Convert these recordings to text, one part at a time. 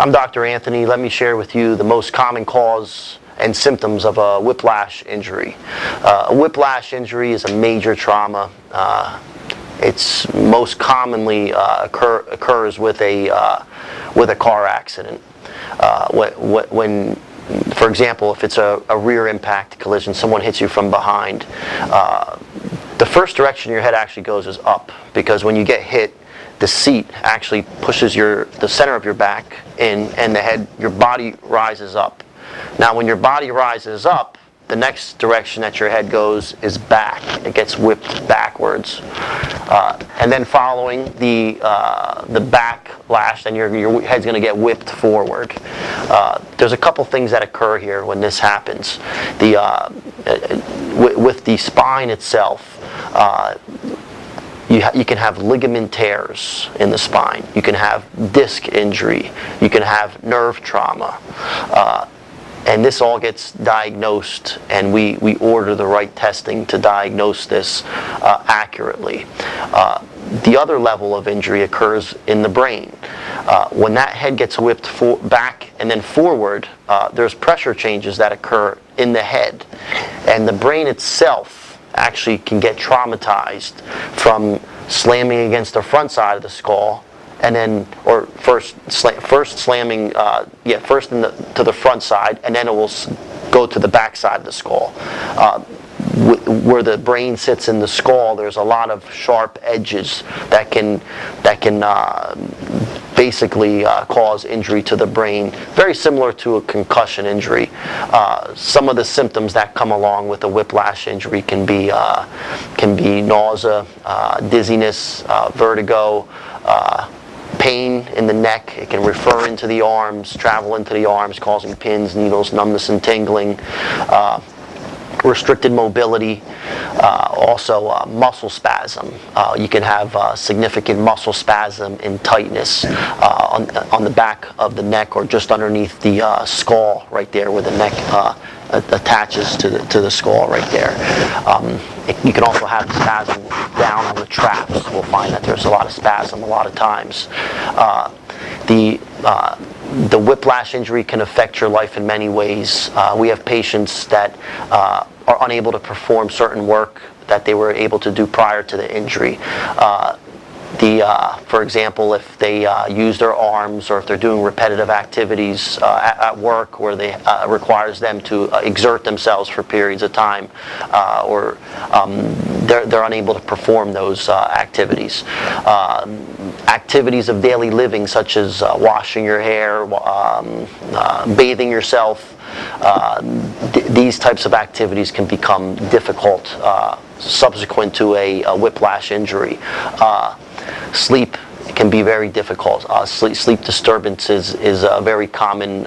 I'm Dr. Anthony. Let me share with you the most common cause and symptoms of a whiplash injury. A whiplash injury is a major trauma. It's most commonly occurs with a car accident. When, for example, if it's a rear impact collision, someone hits you from behind, the first direction your head actually goes is up, because when you get hit, the seat actually pushes the center of your back in, and your body rises up. Now, when your body rises up, the next direction that your head goes is back. It gets whipped backwards, and then following the backlash, then your head's going to get whipped forward. There's a couple things that occur here when this happens. With the spine itself, you can have ligament tears in the spine. You can have disc injury. You can have nerve trauma. And this all gets diagnosed, and we order the right testing to diagnose this accurately. The other level of injury occurs in the brain. When that head gets whipped back and then forward, there's pressure changes that occur in the head. And the brain itself actually can get traumatized from slamming against the front side of the skull, and then, or first slamming, to the front side, and then it will go to the back side of the skull. Where the brain sits in the skull, there's a lot of sharp edges that can basically cause injury to the brain, very similar to a concussion injury. Some of the symptoms that come along with a whiplash injury can be nausea, dizziness, vertigo, pain in the neck. It can refer into the arms, travel into the arms, causing pins, needles, numbness, and tingling. Restricted mobility, also muscle spasm. You can have significant muscle spasm and tightness on the back of the neck, or just underneath the skull, right there where the neck attaches to the skull, right there. You can also have spasm down on the traps. We'll find that there's a lot of spasm a lot of times. The whiplash injury can affect your life in many ways. We have patients that are unable to perform certain work that they were able to do prior to the injury. For example, if they use their arms, or if they're doing repetitive activities at work where they requires them to exert themselves for periods of time, or they're unable to perform those activities. Activities of daily living, such as washing your hair, bathing yourself, these types of activities can become difficult subsequent to a whiplash injury. Sleep can be very difficult. Sleep disturbances is a very common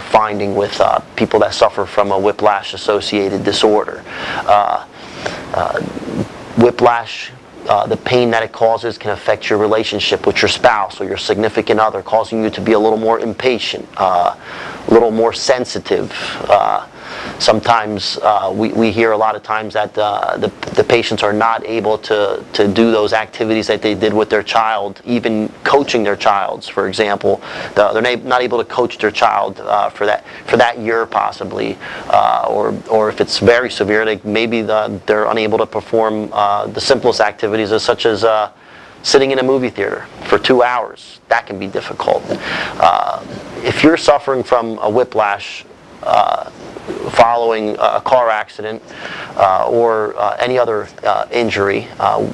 finding with people that suffer from a whiplash-associated disorder. Whiplash, the pain that it causes, can affect your relationship with your spouse or your significant other, causing you to be a little more impatient, a little more sensitive. Sometimes we hear a lot of times that the patients are not able to do those activities that they did with their child, even coaching their child, for example. They're not able to coach their child for that year, possibly, or if it's very severe, maybe they're unable to perform the simplest activities, such as sitting in a movie theater for 2 hours. That can be difficult. If you're suffering from a whiplash following a car accident or any other injury,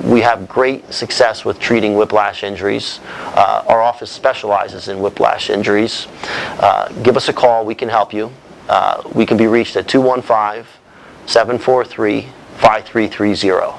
we have great success with treating whiplash injuries. Our office specializes in whiplash injuries. Give us a call. We can help you. We can be reached at 215-743-5330.